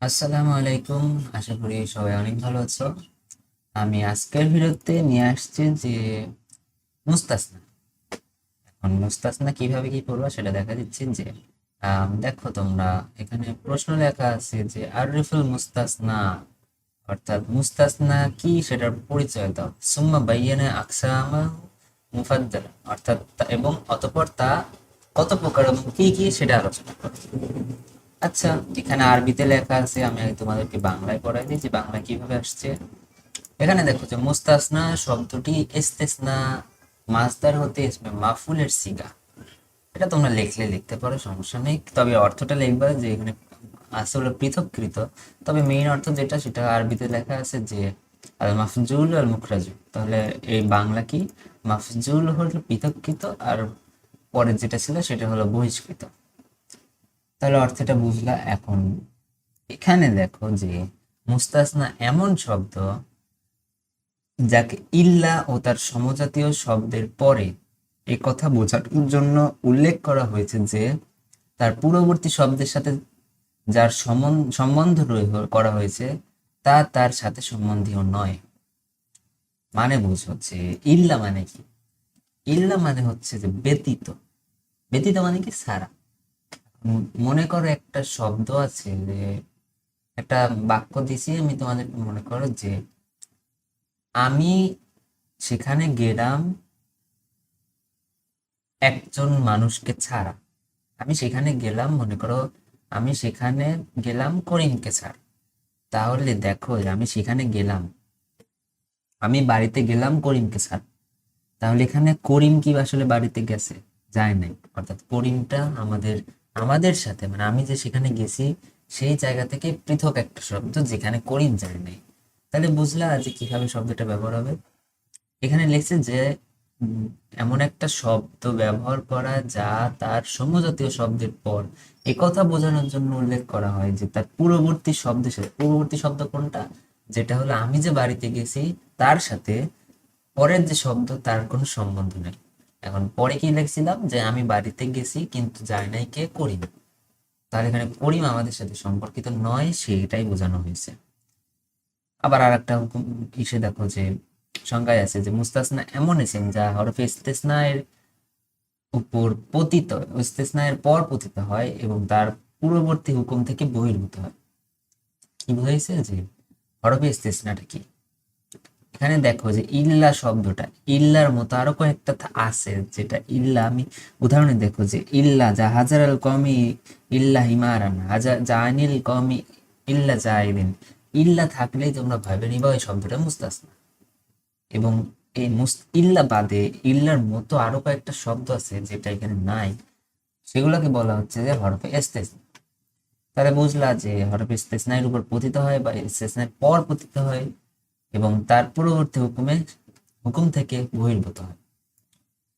আসসালামু আলাইকুম। আশা করি সবাই অনেক ভালো আছো। আমি আজকের ভিডিওতে নিয়ে আসছি যে মুস্তাসনা। এখন মুস্তাসনা কিভাবে কি করবা সেটা দেখা দিচ্ছি যে দেখো তোমরা এখানে প্রশ্ন লেখা আছে যে আরিফুল মুস্তাসনা, অর্থাৎ মুস্তাসনা কি সেটার পরিচয় দাও। সুম্মা বাইয়ানা আকসামা মুফাদ্দালা, অর্থাৎ এবং অতঃপর তা কত প্রকার এবং কি কি সেটা আলোচনা করো। আচ্ছা, এখানে আরবিতে লেখা আছে, আমি আগে তোমাদেরকে বাংলায় পড়াই দিই যে বাংলা কিভাবে আসছে। এখানে দেখো যে মুস্তাসনা শব্দটি ইস্তেসনা মাসদার হতে ইসমে মাফুলের সিগা। এটা তোমরা লিখলে লিখতে পারো, সমস্যা নেই, তবে অর্থটা লিখবা যে এখানে আসলে পৃথককৃত। তবে মেইন অর্থ যেটা সেটা আরবিতে লেখা আছে যে আল মাফজুল আল মুখরাজু। তাহলে এই বাংলা কি, মাফজুল হলো পৃথককৃত, আর পরের যেটা ছিল সেটা হলো বহিষ্কৃত। তাহলে অর্থটা বুঝলা। এখন এখানে দেখো যে মুস্তাসনা এমন শব্দ যাকে ইল্লা ও তার সমজাতীয় শব্দের পরে এ কথা বোঝানোর জন্য উল্লেখ করা হয়েছে যে তার পূর্ববর্তী শব্দের সাথে যার সম্বন্ধ করা হয়েছে তা তার সাথে সম্বন্ধীয় নয়। মানে বুঝো যে ইল্লা মানে কি। ইল্লা মানে হচ্ছে যে ব্যতীত। ব্যতীত মানে কি, ছাড়া। মনে করো একটা শব্দ আছে যে একটা বাক্য দিছি আমি তোমাদের, মনে করো যে আমি সেখানে গেলাম একজন মানুষকে ছাড়া। আমি সেখানে গেলাম, মনে করো আমি সেখানে গেলাম করিমকে ছাড়া। তাহলে দেখো যে আমি সেখানে গেলাম, আমি বাড়িতে গেলাম করিমকে ছাড়া। তাহলে এখানে করিম কি আসলে বাড়িতে গেছে? যায় নাই। অর্থাৎ করিমটা আমাদের আমাদের সাথে, মানে আমি যে সেখানে গেছি সেই জায়গা থেকে পৃথক একটা শব্দ যেখানে করিম যায় নাই। তাহলে বুঝলা যে কিভাবে শব্দটা ব্যবহার হবে। এখানে লিখছে যে উম, এমন একটা শব্দ ব্যবহার করা যা তার সমজাতীয় শব্দের পর একথা বোঝানোর জন্য উল্লেখ করা হয় যে তার পূর্ববর্তী শব্দের সাথে, পূর্ববর্তী শব্দ কোনটা, যেটা হলো আমি যে বাড়িতে গেছি তার সাথে পরের যে শব্দ তার কোনো সম্বন্ধ নেই। এখন পরে কি লিখছিলাম যে আমি বাড়িতে গেছি কিন্তু যায় নাই কে, করিম। তাহলে এখানে করিম আমাদের সাথে সম্পর্কিত নয়, সেটাই বোঝানো হয়েছে। আবার আর একটা হুকুম ইসে দেখো যে সংজ্ঞায় আছে যে মুস্তাসনা এমন ইসিম যা হরফে ইস্তেসনা এর উপর পতিত, ইস্তেসনা এর পর পতিত হয় এবং তার পূর্ববর্তী হুকুম থেকে বহির্ভূত হয়। কি বুঝাইছে যে হরফে ইস্তেসনাটা কি। এখানে দেখো যে ইল্লা শব্দটা, ইল্লার মতো আরো কয়েকটা আছে যেটা ইল্লা, আমি উদাহরণে দেখো যে ইল্লা যা হাজার আল কমি ইল্লা হিমারান হাজার জানিল কমি ইল্লা জাইদিন। ইল্লা থাকলেই তোমরা ভাবে নিবা ওই শব্দটা মুস্তাসনা। এবং এই ইল্লা বাদে ইল্লার মতো আরো কয়েকটা শব্দ আছে যেটা এখানে নাই, সেগুলোকে বলা হচ্ছে যে হরফে ইস্তেসনা। তাহলে বুঝলা যে হরফে ইস্তেসনার উপর পতিত হয় বা ইস্তেসনার পর পতিত হয় এবং তার পূর্ববর্তী হুকুম থেকে বহির্ভূত হয়।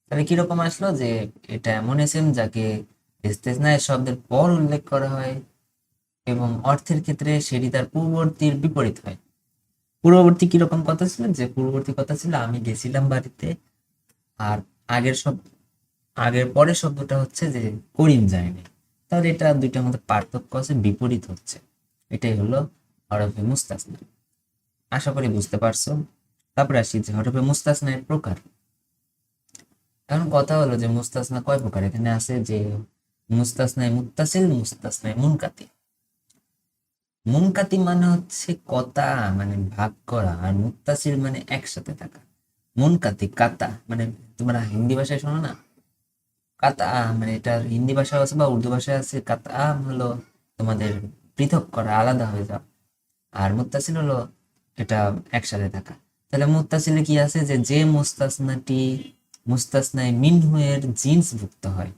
তাহলে কিরকম আসলো যে এটা এমন ইসিম যাকে ইস্তেসনায় শব্দের পর উল্লেখ করা হয় এবং অর্থের ক্ষেত্রে সেটি তার পূর্ববর্তীর বিপরীত হয়। পূর্ববর্তী কিরকম কথা ছিল, যে পূর্ববর্তী কথা ছিল আমি গেছিলাম বাড়িতে, আর আগের সব আগের পরের শব্দটা হচ্ছে যে করিম যায়নি। তাহলে এটা দুইটার মধ্যে পার্থক্য আছে, বিপরীত হচ্ছে। এটাই হলো হরফে মুস্তাসনা। আশা করি বুঝতে পারছো। তারপরে আসি যে হরফে মুস্তাসনার প্রকার। এখন কথা হলো যে মুস্তাসনা কয় প্রকার। এখানে আছে যে মুস্তাসনায় মুত্তাসিল, মুস্তাসনায় মুনকাতি। মুনকাতি মানে হচ্ছে কতা, মানে ভাগ করা, আর মুত্তাসিল মানে একসাথে থাকা। মুনকাতি কাতা, মানে তোমরা হিন্দি ভাষায় শোনো না, কাতা মানে এটা হিন্দি ভাষায় আছে বা উর্দু ভাষায় আছে। কাতা হলো তোমাদের পৃথক করা, আলাদা হয়ে যাওয়া। আর মুত্তাসিল হলো এটা একসাথে থাকা। তাহলে মুত্তাসিলে কি আছে যে যে মুস্তাসনাটি মুস্তাসনায় মিনহু এর জিন্সভুক্ত হয়,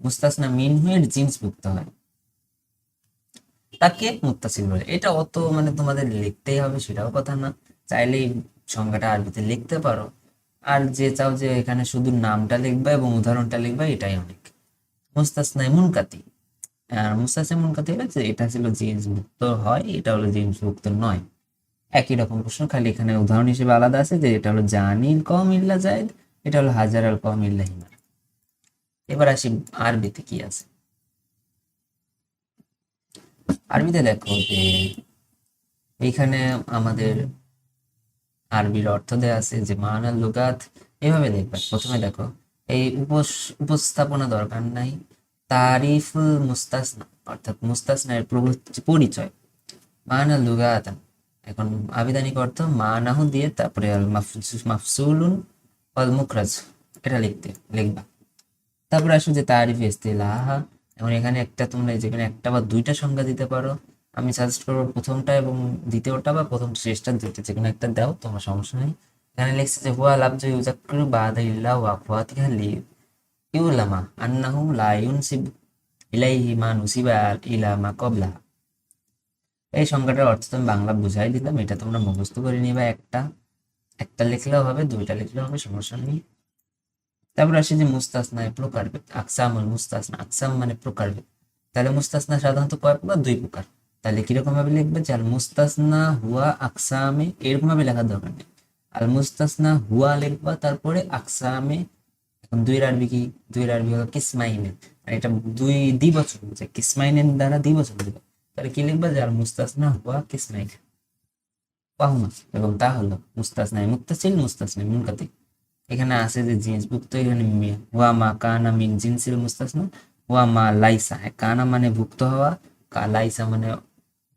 মুস্তাসনা মিনহু এর জিন্সভুক্ত হয় তাকে মুত্তাসিল বলে। এটা অত মানে তোমাদের লিখতেই হবে সেটাও কথা না, চাইলেই সংজ্ঞাটা আরবিতে লিখতে পারো। আর যে চাও যে এখানে শুধু নামটা লিখবা এবং উদাহরণটা লিখবা, এটাই অনেক। মুস্তাসনায় মুনকাতি, আর মুস্তাসনা মুনকাতি হলো যে এটা ছিল জিন্সভুক্ত হয়, এটা হলো জিন্সভুক্ত নয়। একই রকম প্রশ্ন, খালি এখানে উদাহরণ হিসেবে আলাদা আছে যে এটা হলো জানিল কম ইল্লা জায়দ, এটা হলো হাজার আল কম ইল্লা হিমার। এবার আসি আরবিতে কি আছে। আরবিতে দেখো যে এইখানে আমাদের আরবির অর্থ দেওয়া আছে যে মানা লুগাত, এভাবে দেখবে। প্রথমে দেখো এই উপস্থাপনা দরকার নাই, তারিফুল মুস্তাসনা, অর্থাৎ মুস্তাসনার পরিচয়, মানা লুগাত। এখন আবিধানিক অর্থ মানাহু দিয়ে তারপরে আল মাফসুলুন ওয়াল মুখরাজ, এটা লিখবা। তারপরে আসো যে তারিফ ইস্তিলাহা। এবং এখানে একটা তোমরা যেখানে একটা বা দুইটা সংজ্ঞা দিতে পারো। আমি সাজেস্ট করবো প্রথমটা এবং দ্বিতীয়টা, বা প্রথম শেষটা, দুইটা যে কোনো একটা দাও, তোমার সমস্যা নেই। এখানে লিখছে যে হুয়া লাফজু ইউযাক্কিরু বা'দা ইল্লা ওয়া আখওয়াতিহা ইউলামা আন্নাহু লা ইউনসিব ইলাইহি মা নুসিবা ইলা মা ক্বাবলাহা। এই সংজ্ঞাটার অর্থ আমি বাংলা বুঝাই দিলাম, এটা তোমরা মুখস্থ করে নিবা। একটা একটা লিখলেও হবে, দুইটা লিখলেও হবে, সমস্যা নেই। তারপর আসে যে মুস্তাসনা প্রকারভেদ, আকসামুল মুস্তাসনা, আকসাম মানে প্রকারভেদ। তাহলে মুস্তাসনা সাধারণত কয় প্রকার? দুই প্রকার। তাহলে কিরকম ভাবে লিখবে যে আল মুস্তাসনা হুয়া আকসামে, এরকম ভাবে লেখার দরকার নেই। আল মুস্তাসনা হুয়া লিখবা, তারপরে আকসামে। এখন দুইয়ের আরবি কি? দুইয়ের আরবি হলো কিসমাইনে, আর এটা দুই দ্বিবচন, যে কিসমাইনের দ্বারা দ্বিবচন দিবে। তাহলে কি লিখবা যে আল মুস্তাসনা হুয়া কিসমাইন পাহুমা, এবং তা হলো মুস্তাসনায় মুত্তাসিল, মুস্তাসনায় মুনকাতি। এখানে আছে যে জিন্স ভুক্ত, এখানে ওয়া মা কানা মিন জিনসিল মুস্তাসনা, ওয়া মা লাইসা, কানা মানে ভুক্ত হওয়া, লাইসা মানে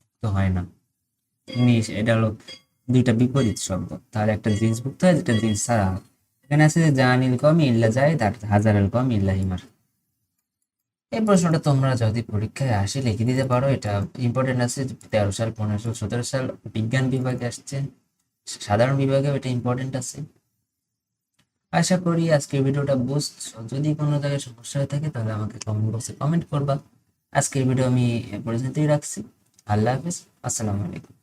ভুক্ত হয় না। এটা হলো দুইটা বিপরীত শব্দ, তাহলে একটা জিন্স ভুক্ত হয়, যেটা জিন্স ছাড়া হয়। এখানে আছে যে জানিল কম ইল্লা যায়, তার হাজারাল কম ইল্লা হিমার। এই প্রশ্নটা তোমরা যদি পরীক্ষায় আসে লিখে দিতে পারো, এটা ইম্পর্টেন্ট আছে। 13 সাল, 15 সাল, 17 সাল বিজ্ঞান বিভাগে আসছে, সাধারণ বিভাগে এটা ইম্পর্টেন্ট আছে। আশা করি আজকের ভিডিওটা বুঝছো। যদি কোনো জায়গায় সমস্যা হয়ে থাকে তাহলে আমাকে কমেন্ট বক্সে কমেন্ট করবা। আজকের ভিডিও আমি এ পর্যন্তই রাখছি। আল্লাহ হাফিজ, আসসালামু আলাইকুম।